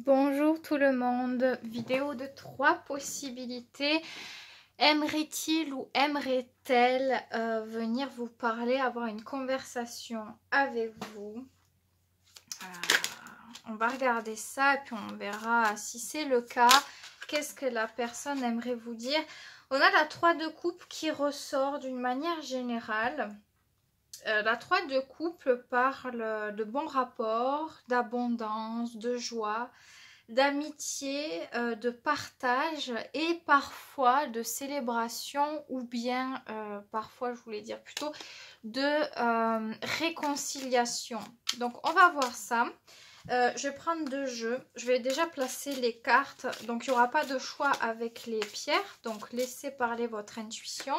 Bonjour tout le monde, vidéo de 3 possibilités. Aimerait-il ou aimerait-elle venir vous parler, avoir une conversation avec vous? On va regarder ça et puis on verra si c'est le cas. Qu'est-ce que la personne aimerait vous dire? On a la 3 de coupe qui ressort d'une manière générale. La 3 de couple parle de bons rapports, d'abondance, de joie, d'amitié, de partage et parfois de célébration ou bien, parfois je voulais dire plutôt, de réconciliation. Donc on va voir ça. Je vais prendre 2 jeux. Je vais déjà placer les cartes. Donc il n'y aura pas de choix avec les pierres. Donc laissez parler votre intuition.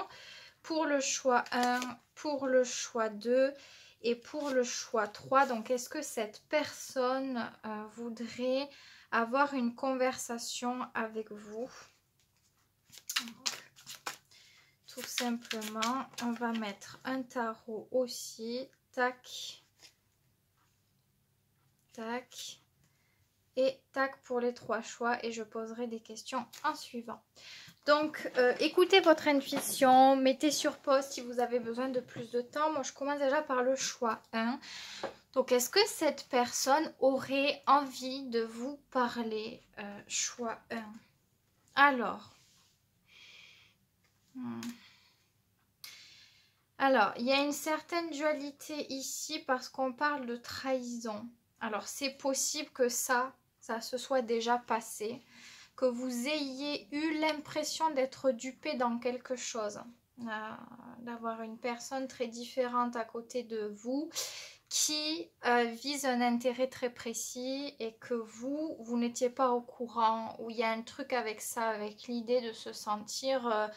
Pour le choix 1, pour le choix 2 et pour le choix 3. Donc est-ce que cette personne voudrait avoir une conversation avec vous? Tout simplement, on va mettre un tarot aussi. Tac. Tac. Et tac pour les 3 choix. Et je poserai des questions en suivant. Donc, écoutez votre intuition, mettez sur pause si vous avez besoin de plus de temps. Moi, je commence déjà par le choix 1. Donc, est-ce que cette personne aurait envie de vous parler? Choix 1. Alors, il y a une certaine dualité ici parce qu'on parle de trahison. Alors, c'est possible que ça se soit déjà passé, que vous ayez eu l'impression d'être dupé dans quelque chose, d'avoir une personne très différente à côté de vous qui vise un intérêt très précis et que vous n'étiez pas au courant, ou il y a un truc avec ça, avec l'idée de se sentir...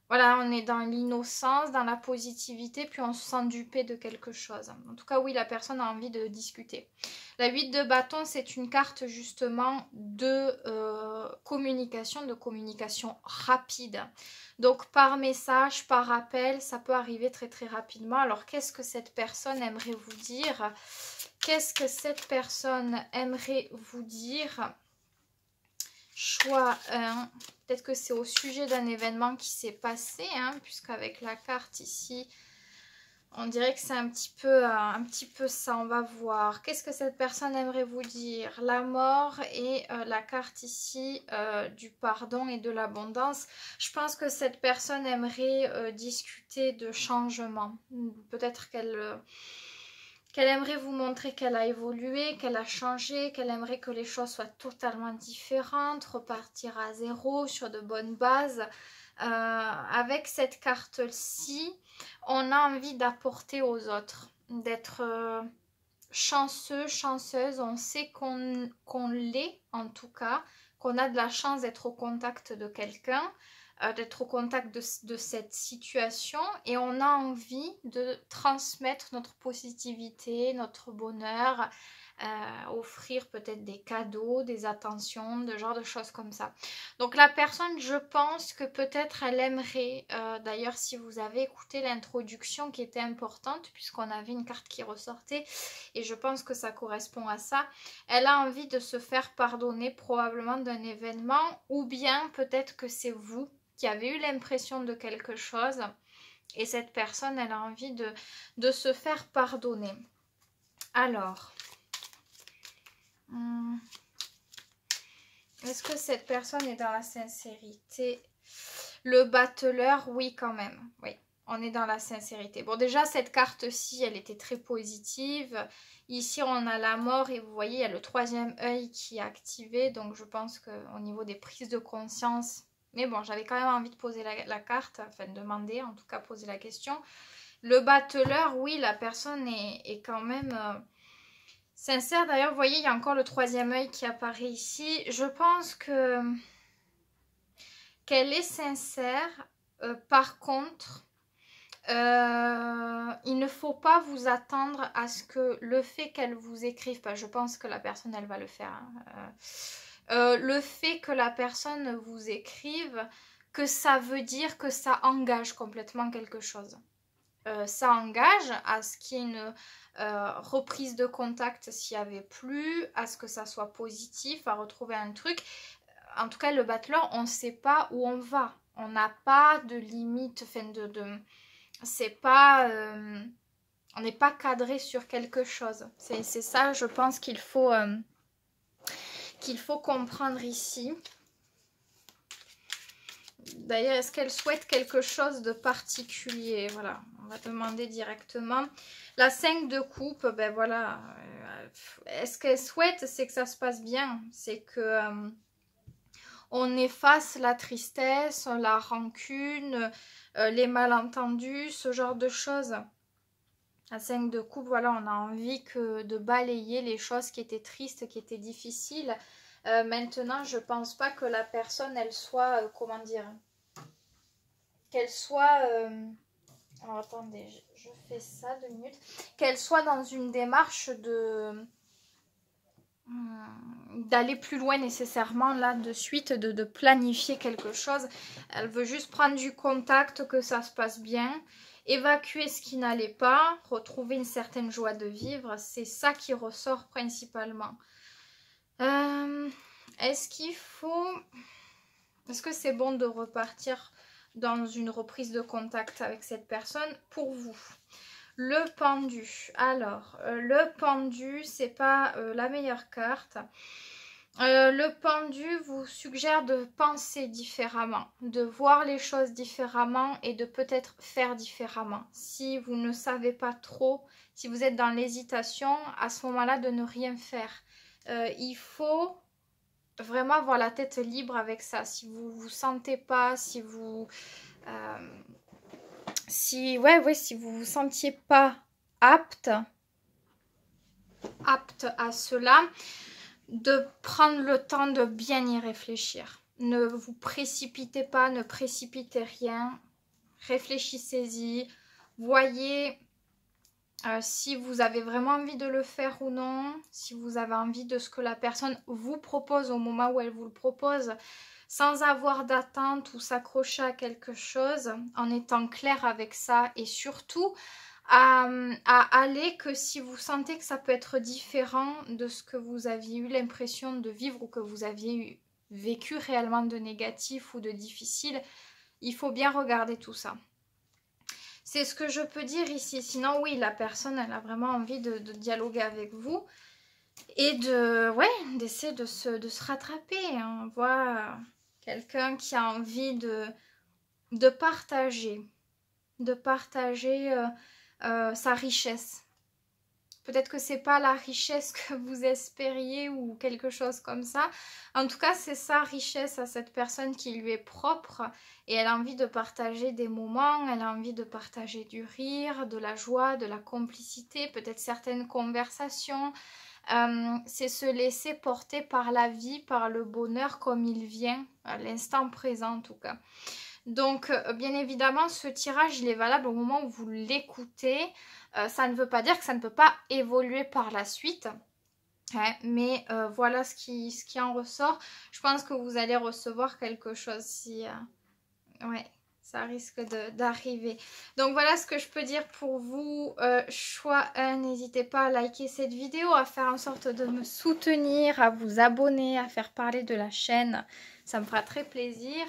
voilà, on est dans l'innocence, dans la positivité, puis on se sent dupé de quelque chose. En tout cas, oui, la personne a envie de discuter. La 8 de bâton, c'est une carte justement de communication rapide. Donc, par message, par appel, ça peut arriver très très rapidement. Alors, qu'est-ce que cette personne aimerait vous dire? Qu'est-ce que cette personne aimerait vous dire? Choix 1, peut-être que c'est au sujet d'un événement qui s'est passé, puisqu'avec la carte ici, on dirait que c'est un petit peu ça, on va voir. Qu'est-ce que cette personne aimerait vous dire? La mort et la carte ici du pardon et de l'abondance. Je pense que cette personne aimerait discuter de changement. Peut-être qu'elle aimerait vous montrer qu'elle a évolué, qu'elle a changé, qu'elle aimerait que les choses soient totalement différentes, repartir à zéro sur de bonnes bases. Avec cette carte-ci, on a envie d'apporter aux autres, d'être chanceux, chanceuse. On sait qu'on l'est en tout cas, qu'on a de la chance d'être au contact de quelqu'un, d'être au contact de cette situation, et on a envie de transmettre notre positivité, notre bonheur, offrir peut-être des cadeaux, des attentions, de genre de choses comme ça. Donc la personne, je pense que peut-être elle aimerait, d'ailleurs si vous avez écouté l'introduction qui était importante, puisqu'on avait une carte qui ressortait, et je pense que ça correspond à ça, elle a envie de se faire pardonner probablement d'un événement, ou bien peut-être que c'est vous qui avez eu l'impression de quelque chose, et cette personne, elle a envie de se faire pardonner. Alors, est-ce que cette personne est dans la sincérité? Le battleur, oui quand même, oui. On est dans la sincérité. Bon, déjà, cette carte-ci, elle était très positive. Ici, on a la mort et vous voyez, il y a le 3e œil qui est activé. Donc, je pense qu'au niveau des prises de conscience... Mais bon, j'avais quand même envie de poser la carte, enfin de demander, en tout cas poser la question. Le battleur, oui, la personne est quand même sincère. D'ailleurs, vous voyez, il y a encore le 3e œil qui apparaît ici. Je pense qu'elle est sincère. Par contre... il ne faut pas vous attendre à ce que le fait qu'elle vous écrive, je pense que la personne elle va le faire, le fait que la personne vous écrive, que ça veut dire que ça engage complètement quelque chose. ça engage à ce qu'il y ait une reprise de contact s'il n'y avait plus, à ce que ça soit positif, à retrouver un truc. En tout cas, le battleur, on ne sait pas où on va. On n'a pas de limite, enfin c'est pas... on n'est pas cadré sur quelque chose. C'est ça, je pense qu'il faut comprendre ici. D'ailleurs, est-ce qu'elle souhaite quelque chose de particulier? Voilà, on va demander directement. La 5 de coupe, ben voilà. Est-ce qu'elle souhaite? C'est que ça se passe bien. C'est que on efface la tristesse, la rancune, les malentendus, ce genre de choses. La 5 de coupe, voilà, on a envie de balayer les choses qui étaient tristes, qui étaient difficiles. Maintenant, je pense pas que la personne, elle soit, comment dire, qu'elle soit... alors, attendez, je fais ça 2 minutes. Qu'elle soit dans une démarche d'aller plus loin nécessairement, là, de suite, de planifier quelque chose. Elle veut juste prendre du contact, que ça se passe bien, évacuer ce qui n'allait pas, retrouver une certaine joie de vivre. C'est ça qui ressort principalement. Est-ce que c'est bon de repartir dans une reprise de contact avec cette personne pour vous? Le pendu. Alors, le pendu, c'est pas la meilleure carte. Le pendu vous suggère de penser différemment, de voir les choses différemment et de peut-être faire différemment. Si vous ne savez pas trop, si vous êtes dans l'hésitation, à ce moment-là, de ne rien faire. Il faut vraiment avoir la tête libre avec ça. Si vous vous sentez pas, si vous si vous vous sentiez pas apte à cela, de prendre le temps de bien y réfléchir. Ne vous précipitez pas, ne précipitez rien. Réfléchissez-y. Voyez si vous avez vraiment envie de le faire ou non. Si vous avez envie de ce que la personne vous propose au moment où elle vous le propose, sans avoir d'attente ou s'accrocher à quelque chose, en étant clair avec ça et surtout à aller que si vous sentez que ça peut être différent de ce que vous aviez eu l'impression de vivre ou que vous aviez vécu réellement de négatif ou de difficile, il faut bien regarder tout ça. C'est ce que je peux dire ici. Sinon, oui, la personne, elle a vraiment envie de dialoguer avec vous et d'essayer de se rattraper. Hein. On voit quelqu'un qui a envie de partager sa richesse. Peut-être que c'est pas la richesse que vous espériez ou quelque chose comme ça. En tout cas, c'est sa richesse à cette personne qui lui est propre et elle a envie de partager des moments, elle a envie de partager du rire, de la joie, de la complicité, peut-être certaines conversations. C'est se laisser porter par la vie, par le bonheur comme il vient, à l'instant présent en tout cas. Donc, bien évidemment, ce tirage, il est valable au moment où vous l'écoutez. Ça ne veut pas dire que ça ne peut pas évoluer par la suite. Hein, mais voilà ce qui en ressort. Je pense que vous allez recevoir quelque chose si... ouais, ça risque d'arriver. Donc voilà ce que je peux dire pour vous. Choix 1, n'hésitez pas à liker cette vidéo, à faire en sorte de me soutenir, à vous abonner, à faire parler de la chaîne. Ça me fera très plaisir.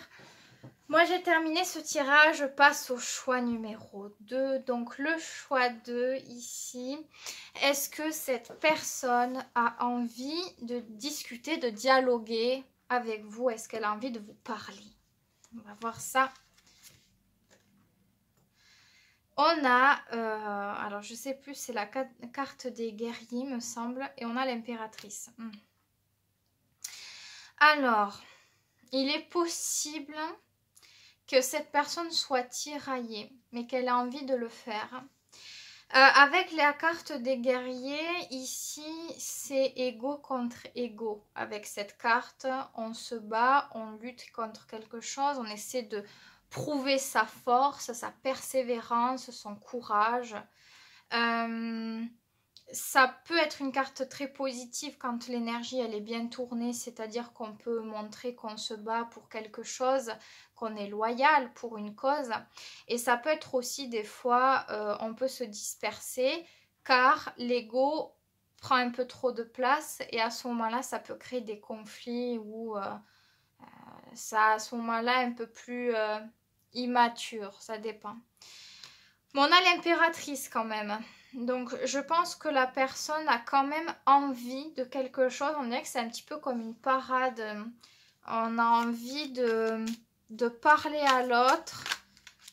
Moi, j'ai terminé ce tirage, je passe au choix numéro 2. Donc, le choix 2 ici. Est-ce que cette personne a envie de discuter, de dialoguer avec vous? Est-ce qu'elle a envie de vous parler? On va voir ça. On a, alors je sais plus, c'est la carte des guerriers, me semble. Et on a l'impératrice. Alors, il est possible que cette personne soit tiraillée, mais qu'elle a envie de le faire. Avec la carte des guerriers, ici, c'est égaux contre égaux. Avec cette carte, on se bat, on lutte contre quelque chose, on essaie de prouver sa force, sa persévérance, son courage. Ça peut être une carte très positive quand l'énergie elle est bien tournée, c'est-à-dire qu'on peut montrer qu'on se bat pour quelque chose, qu'on est loyal pour une cause. Et ça peut être aussi des fois, on peut se disperser car l'ego prend un peu trop de place et à ce moment-là, ça peut créer des conflits ou ça à ce moment-là un peu plus immature, ça dépend. Mais on a l'impératrice quand même. Donc je pense que la personne a quand même envie de quelque chose. On dirait que c'est un petit peu comme une parade. On a envie de parler à l'autre,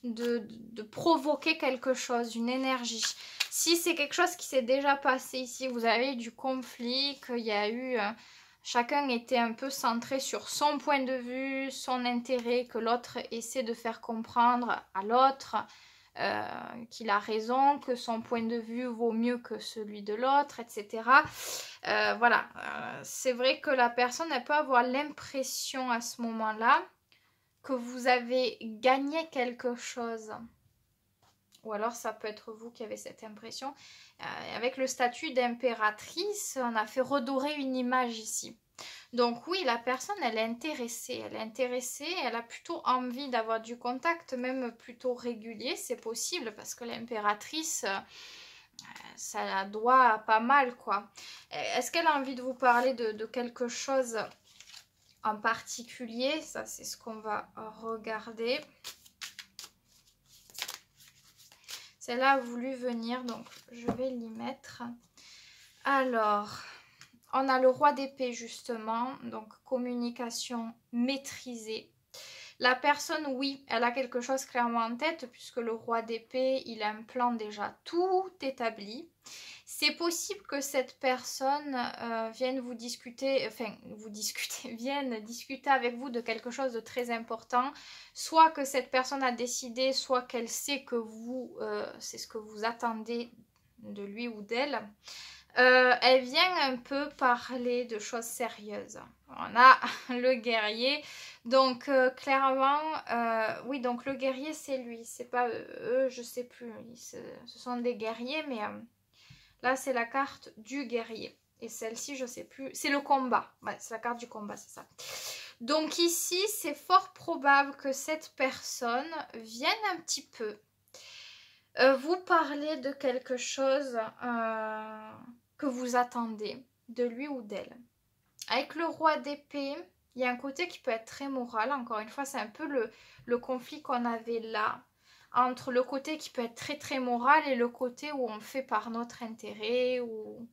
de provoquer quelque chose, une énergie. Si c'est quelque chose qui s'est déjà passé ici, vous avez eu du conflit, qu'il y a eu... chacun était un peu centré sur son point de vue, son intérêt, que l'autre essaie de faire comprendre à l'autre. Qu'il a raison, que son point de vue vaut mieux que celui de l'autre, etc. Voilà, c'est vrai que la personne elle peut avoir l'impression à ce moment-là que vous avez gagné quelque chose. Ou alors ça peut être vous qui avez cette impression. Avec le statut d'impératrice, on a fait redorer une image ici. Donc oui, la personne, elle est intéressée. Elle a plutôt envie d'avoir du contact, même plutôt régulier, c'est possible, parce que l'impératrice, ça la doit pas mal, quoi. Est-ce qu'elle a envie de vous parler de quelque chose en particulier? Ça, c'est ce qu'on va regarder. Celle-là a voulu venir, donc je vais l'y mettre. Alors... on a le roi d'épée justement, donc communication maîtrisée. La personne, oui, elle a quelque chose clairement en tête puisque le roi d'épée, il a un plan déjà tout établi. C'est possible que cette personne vienne vous discuter, vienne discuter avec vous de quelque chose de très important. Soit que cette personne a décidé, soit qu'elle sait que vous, c'est ce que vous attendez de lui ou d'elle. Elle vient un peu parler de choses sérieuses. On a le guerrier. Donc clairement, oui, donc le guerrier c'est lui. C'est pas eux, je sais plus. Ce sont des guerriers, mais là c'est la carte du guerrier. Et celle-ci, je sais plus. C'est le combat. Ouais, c'est la carte du combat, c'est ça. Donc ici, c'est fort probable que cette personne vienne un petit peu vous parler de quelque chose que vous attendez de lui ou d'elle. Avec le roi d'épée, il y a un côté qui peut être très moral. Encore une fois, c'est un peu le conflit qu'on avait là. Entre le côté qui peut être très très moral et le côté où on fait par notre intérêt, où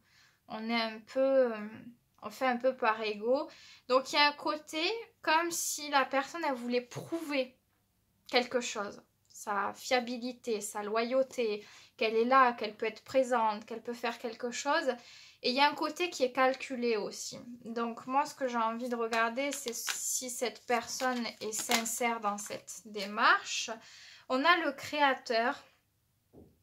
on est un peu... on fait un peu par ego. Donc il y a un côté comme si la personne elle voulait prouver quelque chose. Sa fiabilité, sa loyauté, qu'elle est là, qu'elle peut être présente, qu'elle peut faire quelque chose. Et il y a un côté qui est calculé aussi. Donc moi, ce que j'ai envie de regarder, c'est si cette personne est sincère dans cette démarche. On a le créateur.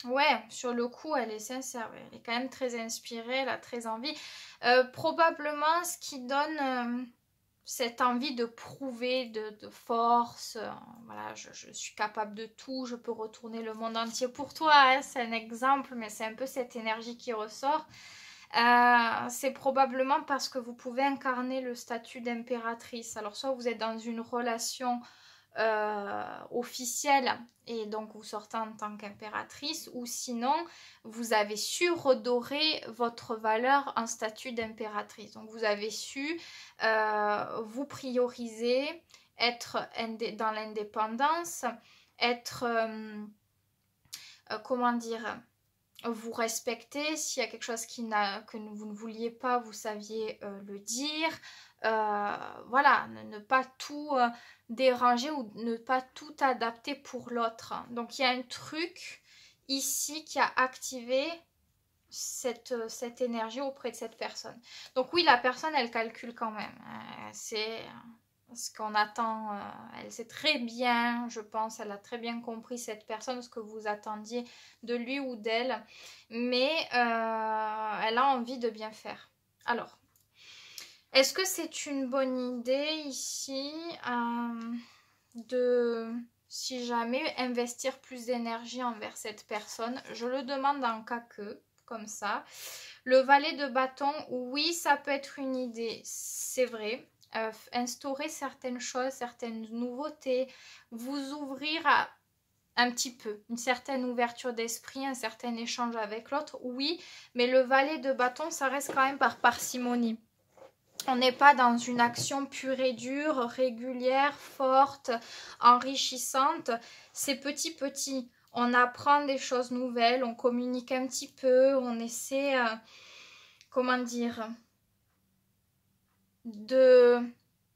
Ouais, sur le coup, elle est sincère. Elle est quand même très inspirée, elle a très envie. Probablement, ce qui donne... cette envie de prouver de force, voilà, je suis capable de tout, je peux retourner le monde entier pour toi, hein, c'est un exemple, mais c'est un peu cette énergie qui ressort. C'est probablement parce que vous pouvez incarner le statut d'impératrice. Alors soit vous êtes dans une relation officielle et donc vous sortez en tant qu'impératrice, ou sinon vous avez su redorer votre valeur en statut d'impératrice. Donc vous avez su vous prioriser, être dans l'indépendance, être comment dire, vous respecter. S'il y a quelque chose que vous ne vouliez pas, vous saviez le dire. Voilà, ne pas tout déranger ou ne pas tout adapter pour l'autre. Donc il y a un truc ici qui a activé cette énergie auprès de cette personne. Donc oui, la personne, elle calcule quand même. C'est ce qu'on attend. Elle sait très bien, je pense, elle a très bien compris cette personne, ce que vous attendiez de lui ou d'elle. Mais elle a envie de bien faire. Alors, est-ce que c'est une bonne idée ici de, si jamais, investir plus d'énergie envers cette personne? Je le demande en cas que. comme ça. Le valet de bâton, oui, ça peut être une idée, c'est vrai. Instaurer certaines choses, certaines nouveautés, vous ouvrir à un petit peu, une certaine ouverture d'esprit, un certain échange avec l'autre, oui, mais le valet de bâton, ça reste quand même par parcimonie. On n'est pas dans une action pure et dure, régulière, forte, enrichissante. C'est petit. On apprend des choses nouvelles, on communique un petit peu, on essaie, comment dire,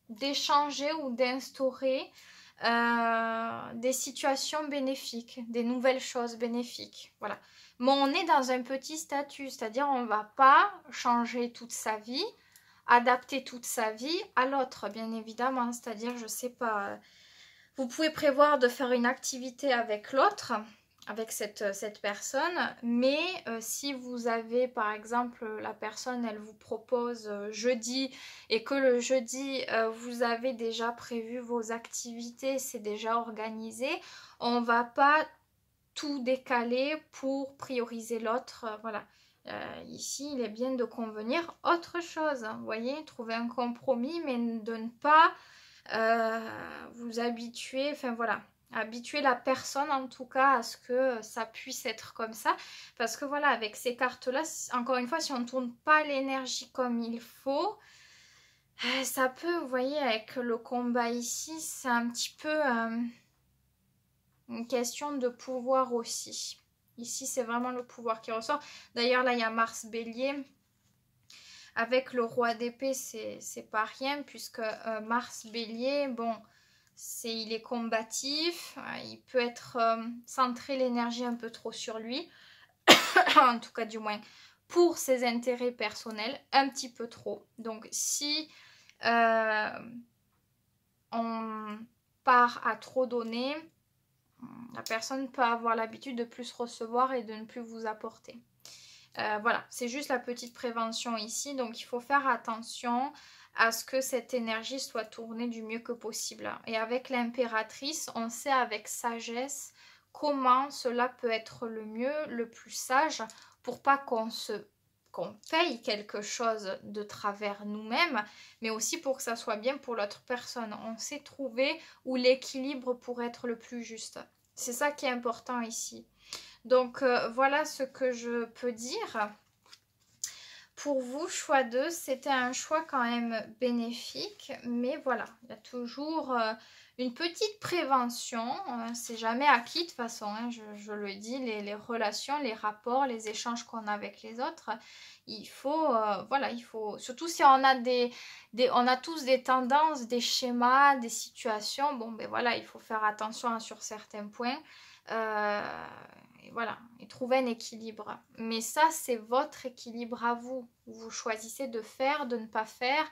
d'échanger ou d'instaurer des situations bénéfiques, des nouvelles choses bénéfiques. Voilà. Mais on est dans un petit statut, c'est-à-dire on ne va pas changer toute sa vie, adapter toute sa vie à l'autre, bien évidemment. C'est-à-dire, je sais pas, vous pouvez prévoir de faire une activité avec l'autre, avec cette personne, mais si vous avez, par exemple, la personne, elle vous propose jeudi, et que le jeudi, vous avez déjà prévu vos activités, c'est déjà organisé, on va pas tout décaler pour prioriser l'autre, voilà. Ici, il est bien de convenir autre chose, vous voyez, trouver un compromis, mais de ne pas vous habituer, enfin voilà, habituer la personne en tout cas à ce que ça puisse être comme ça, parce que voilà, avec ces cartes là, encore une fois, si on ne tourne pas l'énergie comme il faut, ça peut, vous voyez, avec le combat ici, c'est un petit peu une question de pouvoir aussi. Ici, c'est vraiment le pouvoir qui ressort. D'ailleurs, là, il y a Mars Bélier. Avec le roi d'épée, c'est pas rien, puisque Mars Bélier, bon, il est combatif, il peut être centré l'énergie un peu trop sur lui, en tout cas du moins pour ses intérêts personnels, un petit peu trop. Donc si on part à trop donner, la personne peut avoir l'habitude de plus recevoir et de ne plus vous apporter. Voilà, c'est juste la petite prévention ici, donc il faut faire attention à ce que cette énergie soit tournée du mieux que possible. Et avec l'impératrice, on sait avec sagesse comment cela peut être le mieux, le plus sage, pour pas qu'on paye quelque chose de travers nous-mêmes, mais aussi pour que ça soit bien pour l'autre personne. On sait trouver où l'équilibre pourrait être le plus juste. C'est ça qui est important ici. Donc voilà ce que je peux dire. Pour vous, choix 2, c'était un choix quand même bénéfique, mais voilà, il y a toujours une petite prévention, c'est jamais acquis de toute façon, hein, je le dis, les relations, les rapports, les échanges qu'on a avec les autres, il faut, voilà, il faut, surtout si on a on a tous des tendances, des schémas, des situations, bon ben voilà, il faut faire attention sur certains points, et voilà, et trouver un équilibre. Mais ça, c'est votre équilibre à vous. Vous choisissez de faire, de ne pas faire,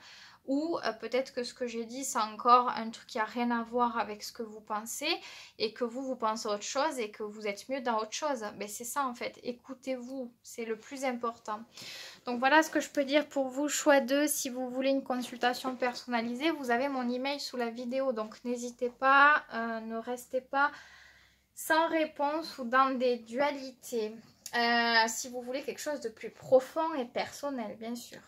ou peut-être que ce que j'ai dit, c'est encore un truc qui n'a rien à voir avec ce que vous pensez, et que vous pensez autre chose, et que vous êtes mieux dans autre chose. Ben, c'est ça en fait, écoutez-vous, c'est le plus important. Donc voilà ce que je peux dire pour vous, choix 2. Si vous voulez une consultation personnalisée, vous avez mon email sous la vidéo, donc n'hésitez pas, ne restez pas sans réponse ou dans des dualités. Si vous voulez quelque chose de plus profond et personnel, bien sûr.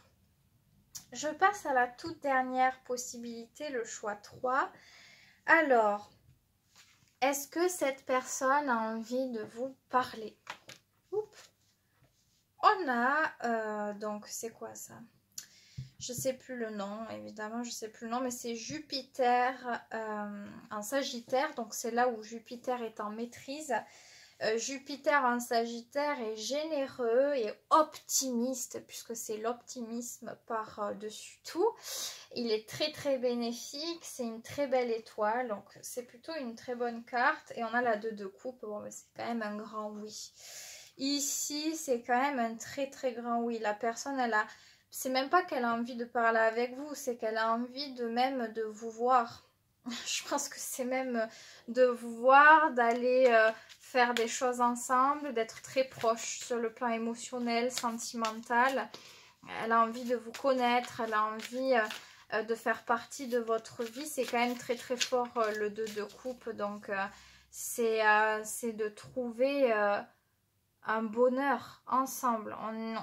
Je passe à la toute dernière possibilité, le choix 3. Alors, est-ce que cette personne a envie de vous parler? Oups. On a, donc c'est quoi ça? Je sais plus le nom, évidemment, je sais plus le nom, mais c'est Jupiter en Sagittaire, donc c'est là où Jupiter est en maîtrise. Jupiter en Sagittaire est généreux et optimiste, puisque c'est l'optimisme par-dessus tout. Il est très bénéfique, c'est une très belle étoile, donc c'est plutôt une très bonne carte. Et on a la 2 de coupe, bon, c'est quand même un grand oui. Ici, c'est quand même un très grand oui. La personne, elle a... C'est même pas qu'elle a envie de parler avec vous, c'est qu'elle a envie même de vous voir. Je pense que c'est même de vous voir, d'aller faire des choses ensemble, d'être très proche sur le plan émotionnel, sentimental. Elle a envie de vous connaître, elle a envie de faire partie de votre vie. C'est quand même très fort le 2 de coupe, donc c'est de trouver un bonheur ensemble.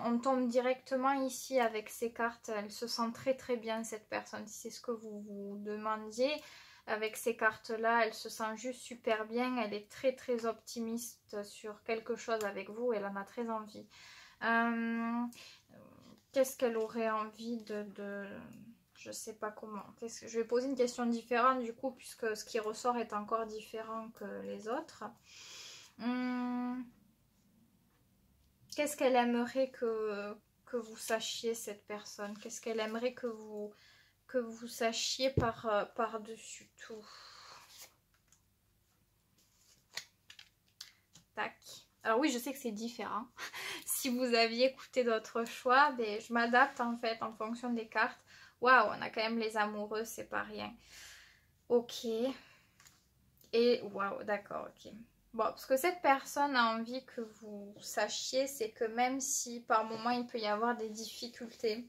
On tombe directement ici avec ces cartes. Elle se sent très très bien, cette personne. Si c'est ce que vous vous demandiez, avec ces cartes-là, elle se sent juste super bien. Elle est très très optimiste sur quelque chose avec vous. Elle en a très envie. Qu'est-ce qu'elle aurait envie de... Je sais pas comment. Je vais poser une question différente du coup, puisque ce qui ressort est encore différent que les autres. Qu'est-ce qu'elle aimerait que vous sachiez, cette personne? Qu'est-ce qu'elle aimerait que vous sachiez par-dessus tout? Tac. Alors oui, je sais que c'est différent. Si vous aviez écouté d'autres choix, ben, je m'adapte en fait en fonction des cartes. Waouh, on a quand même les amoureux, c'est pas rien. Ok. Et waouh, d'accord, ok. Bon, parce que cette personne a envie que vous sachiez, c'est que même si par moment il peut y avoir des difficultés,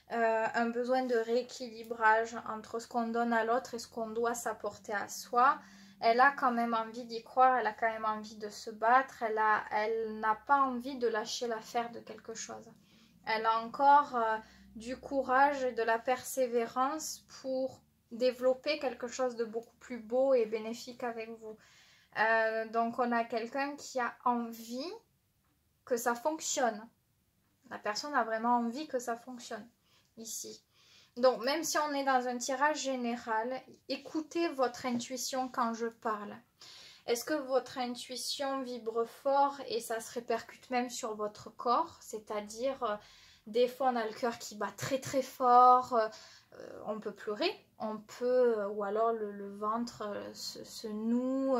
un besoin de rééquilibrage entre ce qu'on donne à l'autre et ce qu'on doit s'apporter à soi, elle a quand même envie d'y croire, elle a quand même envie de se battre, elle n'a pas envie de lâcher l'affaire de quelque chose. Elle a encore du courage et de la persévérance pour développer quelque chose de beaucoup plus beau et bénéfique avec vous. Donc on a quelqu'un qui a envie que ça fonctionne. La personne a vraiment envie que ça fonctionne ici. Donc même si on est dans un tirage général, écoutez votre intuition quand je parle. Est-ce que votre intuition vibre fort et ça se répercute même sur votre corps? C'est-à-dire, des fois on a le cœur qui bat très très fort, on peut pleurer, on peut, ou alors le ventre se noue,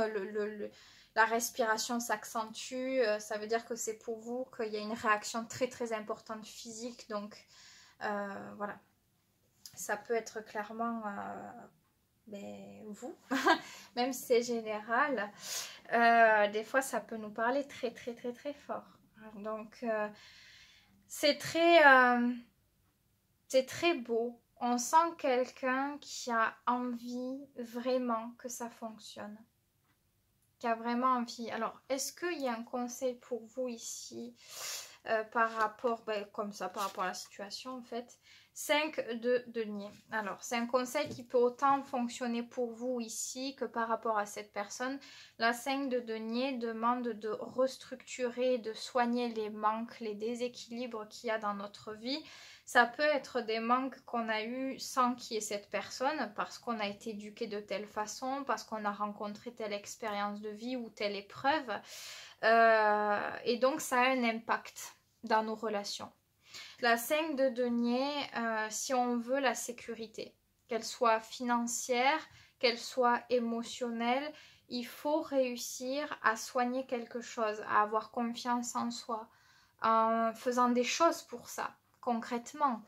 la respiration s'accentue, ça veut dire que c'est pour vous qu'il y a une réaction très très importante physique, donc voilà. Ça peut être clairement vous, même si c'est général, des fois ça peut nous parler très très très très fort. Donc c'est très beau. On sent quelqu'un qui a envie vraiment que ça fonctionne. Qui a vraiment envie. Alors, est-ce qu'il y a un conseil pour vous ici par rapport, comme ça, par rapport à la situation en fait? 5 de denier. Alors, c'est un conseil qui peut autant fonctionner pour vous ici que par rapport à cette personne. La 5 de denier demande de restructurer, de soigner les manques, les déséquilibres qu'il y a dans notre vie. Ça peut être des manques qu'on a eu sans qu'il y ait cette personne, parce qu'on a été éduqué de telle façon, parce qu'on a rencontré telle expérience de vie ou telle épreuve. Et donc, ça a un impact dans nos relations. La 5 de denier, si on veut la sécurité, qu'elle soit financière, qu'elle soit émotionnelle, il faut réussir à soigner quelque chose, à avoir confiance en soi, en faisant des choses pour ça. Concrètement,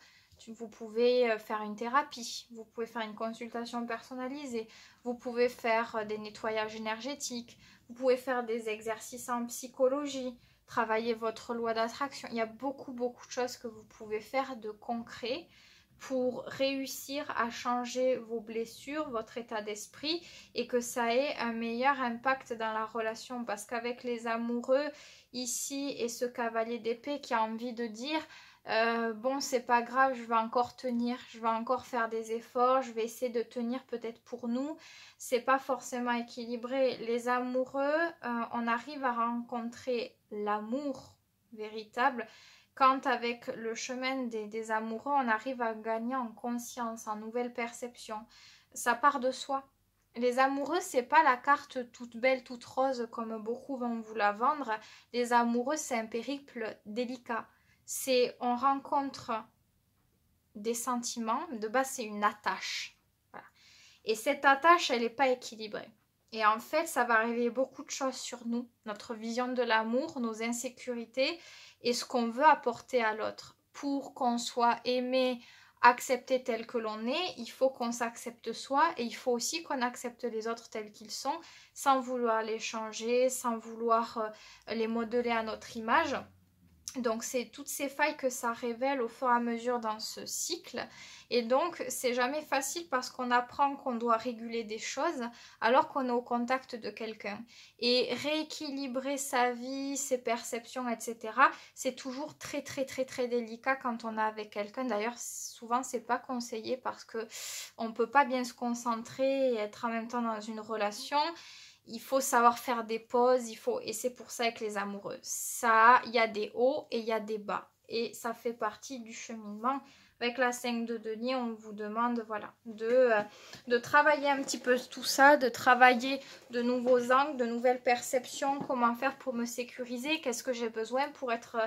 vous pouvez faire une thérapie, vous pouvez faire une consultation personnalisée, vous pouvez faire des nettoyages énergétiques, vous pouvez faire des exercices en psychologie, travailler votre loi d'attraction. Il y a beaucoup de choses que vous pouvez faire de concret pour réussir à changer vos blessures, votre état d'esprit et que ça ait un meilleur impact dans la relation. Parce qu'avec les amoureux ici et ce cavalier d'épée qui a envie de dire bon, c'est pas grave, je vais encore tenir, je vais encore faire des efforts, je vais essayer de tenir peut-être pour nous, c'est pas forcément équilibré. Les amoureux, on arrive à rencontrer l'amour véritable quand avec le chemin des amoureux, on arrive à gagner en conscience, en nouvelle perception. Ça part de soi. Les amoureux, c'est pas la carte toute belle, toute rose comme beaucoup vont vous la vendre. Les amoureux, c'est un périple délicat. On rencontre des sentiments, de base c'est une attache. Voilà. Et cette attache, elle n'est pas équilibrée. Et en fait, ça va révéler beaucoup de choses sur nous, notre vision de l'amour, nos insécurités et ce qu'on veut apporter à l'autre. Pour qu'on soit aimé, accepté tel que l'on est, il faut qu'on s'accepte soi et il faut aussi qu'on accepte les autres tels qu'ils sont, sans vouloir les changer, sans vouloir les modeler à notre image. Donc c'est toutes ces failles que ça révèle au fur et à mesure dans ce cycle. Et donc c'est jamais facile parce qu'on apprend qu'on doit réguler des choses alors qu'on est au contact de quelqu'un. Et rééquilibrer sa vie, ses perceptions, etc. c'est toujours très très très très délicat quand on est avec quelqu'un. D'ailleurs souvent c'est pas conseillé parce que on peut pas bien se concentrer et être en même temps dans une relation. Il faut savoir faire des pauses, et c'est pour ça avec les amoureux. Ça, il y a des hauts et il y a des bas. Et ça fait partie du cheminement. Avec la 5 de denier, on vous demande voilà, de travailler un petit peu tout ça, de travailler de nouveaux angles, de nouvelles perceptions, comment faire pour me sécuriser, qu'est-ce que j'ai besoin pour être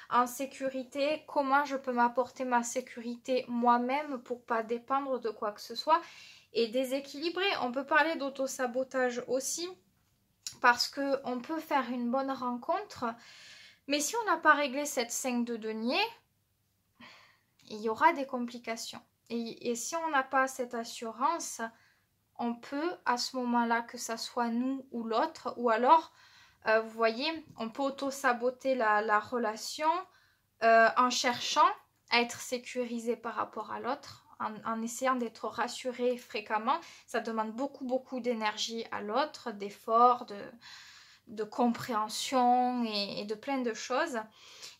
en sécurité, comment je peux m'apporter ma sécurité moi-même pour pas dépendre de quoi que ce soit. Et déséquilibré, on peut parler d'auto-sabotage aussi, parce qu'on peut faire une bonne rencontre, mais si on n'a pas réglé cette 5 de denier, il y aura des complications. Et si on n'a pas cette assurance, on peut à ce moment-là, que ça soit nous ou l'autre, ou alors, vous voyez, on peut auto-saboter la relation en cherchant à être sécurisé par rapport à l'autre, en essayant d'être rassuré fréquemment. Ça demande beaucoup d'énergie à l'autre, d'efforts, de compréhension et de plein de choses.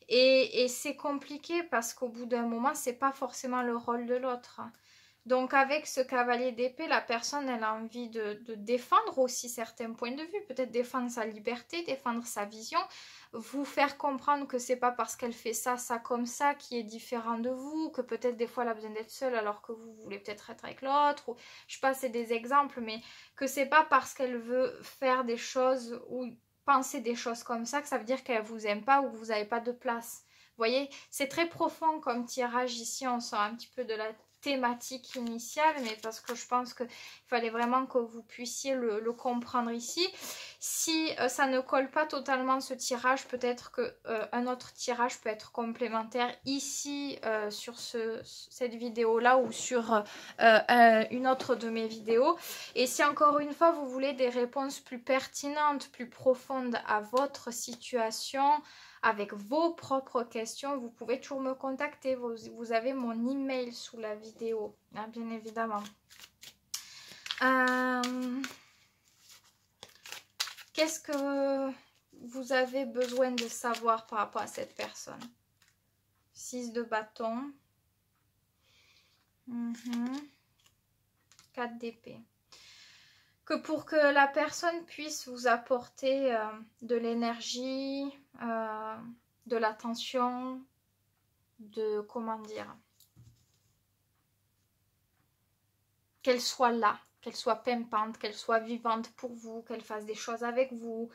Et c'est compliqué parce qu'au bout d'un moment, c'est pas forcément le rôle de l'autre. Donc avec ce cavalier d'épée, la personne, elle a envie de défendre aussi certains points de vue, peut-être défendre sa liberté, défendre sa vision, vous faire comprendre que c'est pas parce qu'elle fait ça comme ça, qui est différent de vous, que peut-être des fois elle a besoin d'être seule alors que vous voulez peut-être être avec l'autre, ou je sais pas, c'est des exemples, mais que c'est pas parce qu'elle veut faire des choses ou penser des choses comme ça que ça veut dire qu'elle vous aime pas ou que vous n'avez pas de place. Vous voyez, c'est très profond comme tirage ici, on sort un petit peu de la thématique initiale, mais parce que je pense qu'il fallait vraiment que vous puissiez le comprendre ici. Si ça ne colle pas totalement ce tirage, peut-être qu'un autre tirage peut être complémentaire ici sur cette vidéo-là ou sur une autre de mes vidéos. Et si encore une fois vous voulez des réponses plus pertinentes, plus profondes à votre situation, avec vos propres questions, vous pouvez toujours me contacter. Vous avez mon email sous la vidéo, hein, bien évidemment. Qu'est-ce que vous avez besoin de savoir par rapport à cette personne? 6 de bâton. 4 d'épée. Que pour que la personne puisse vous apporter de l'énergie, de l'attention, comment dire, qu'elle soit là, qu'elle soit pimpante, qu'elle soit vivante pour vous, qu'elle fasse des choses avec vous,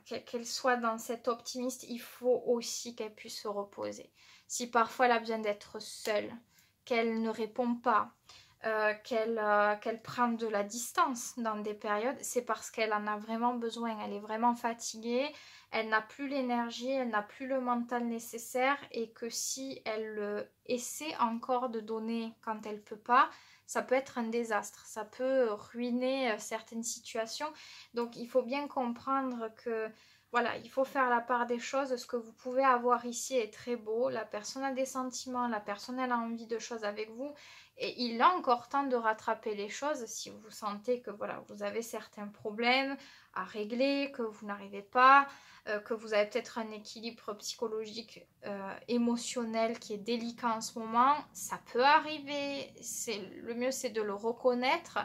qu'elle soit dans cet optimiste, il faut aussi qu'elle puisse se reposer. Si parfois elle a besoin d'être seule, qu'elle ne répond pas, qu'elle prend de la distance dans des périodes, c'est parce qu'elle en a vraiment besoin, elle est vraiment fatiguée, elle n'a plus l'énergie, elle n'a plus le mental nécessaire, et que si elle essaie encore de donner quand elle peut pas, ça peut être un désastre, ça peut ruiner certaines situations. Donc il faut bien comprendre que voilà, il faut faire la part des choses. Ce que vous pouvez avoir ici est très beau. La personne a des sentiments, la personne elle a envie de choses avec vous. Et il a encore temps de rattraper les choses si vous sentez que voilà, vous avez certains problèmes à régler, que vous n'arrivez pas, que vous avez peut-être un équilibre psychologique, émotionnel qui est délicat en ce moment. Ça peut arriver. Le mieux c'est de le reconnaître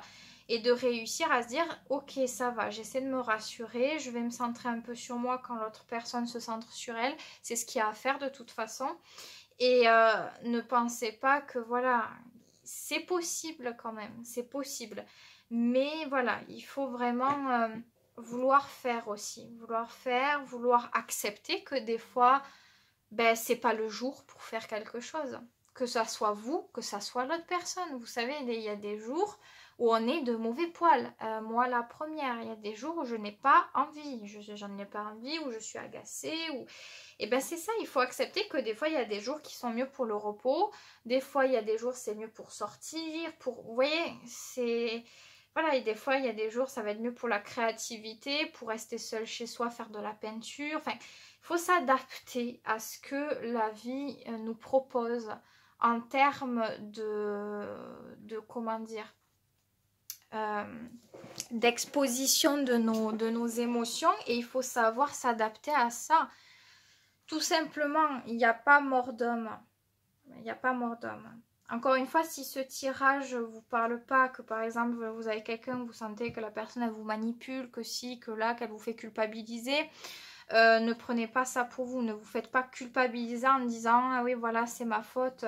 et de réussir à se dire ok, ça va, j'essaie de me rassurer, je vais me centrer un peu sur moi quand l'autre personne se centre sur elle. C'est ce qu'il y a à faire de toute façon. Et ne pensez pas que voilà, c'est possible quand même, c'est possible. Mais voilà, il faut vraiment vouloir faire aussi. Vouloir accepter que des fois, ben, c'est pas le jour pour faire quelque chose. Que ça soit vous, que ça soit l'autre personne. Vous savez, il y a des jours où on est de mauvais poil. Moi, la première, il y a des jours où je n'ai pas envie. J'en ai pas envie, où je suis agacée. Et ben c'est ça, il faut accepter que des fois, il y a des jours qui sont mieux pour le repos. Des fois, il y a des jours, c'est mieux pour sortir. Vous voyez, Voilà, et des fois, il y a des jours, ça va être mieux pour la créativité, pour rester seul chez soi, faire de la peinture. Enfin, il faut s'adapter à ce que la vie nous propose en termes comment dire, d'exposition de nos émotions. Et il faut savoir s'adapter à ça. Tout simplement, il n'y a pas mort d'homme. Il n'y a pas mort d'homme. Encore une fois, si ce tirage ne vous parle pas, que par exemple vous avez quelqu'un, vous sentez que la personne elle vous manipule, que si, que là, qu'elle vous fait culpabiliser, ne prenez pas ça pour vous. Ne vous faites pas culpabiliser en disant ah oui voilà c'est ma faute.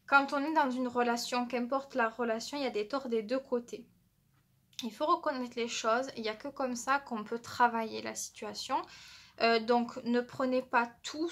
Quand on est dans une relation, qu'importe la relation, il y a des torts des deux côtés. Il faut reconnaître les choses, il n'y a que comme ça qu'on peut travailler la situation. Donc ne prenez pas tout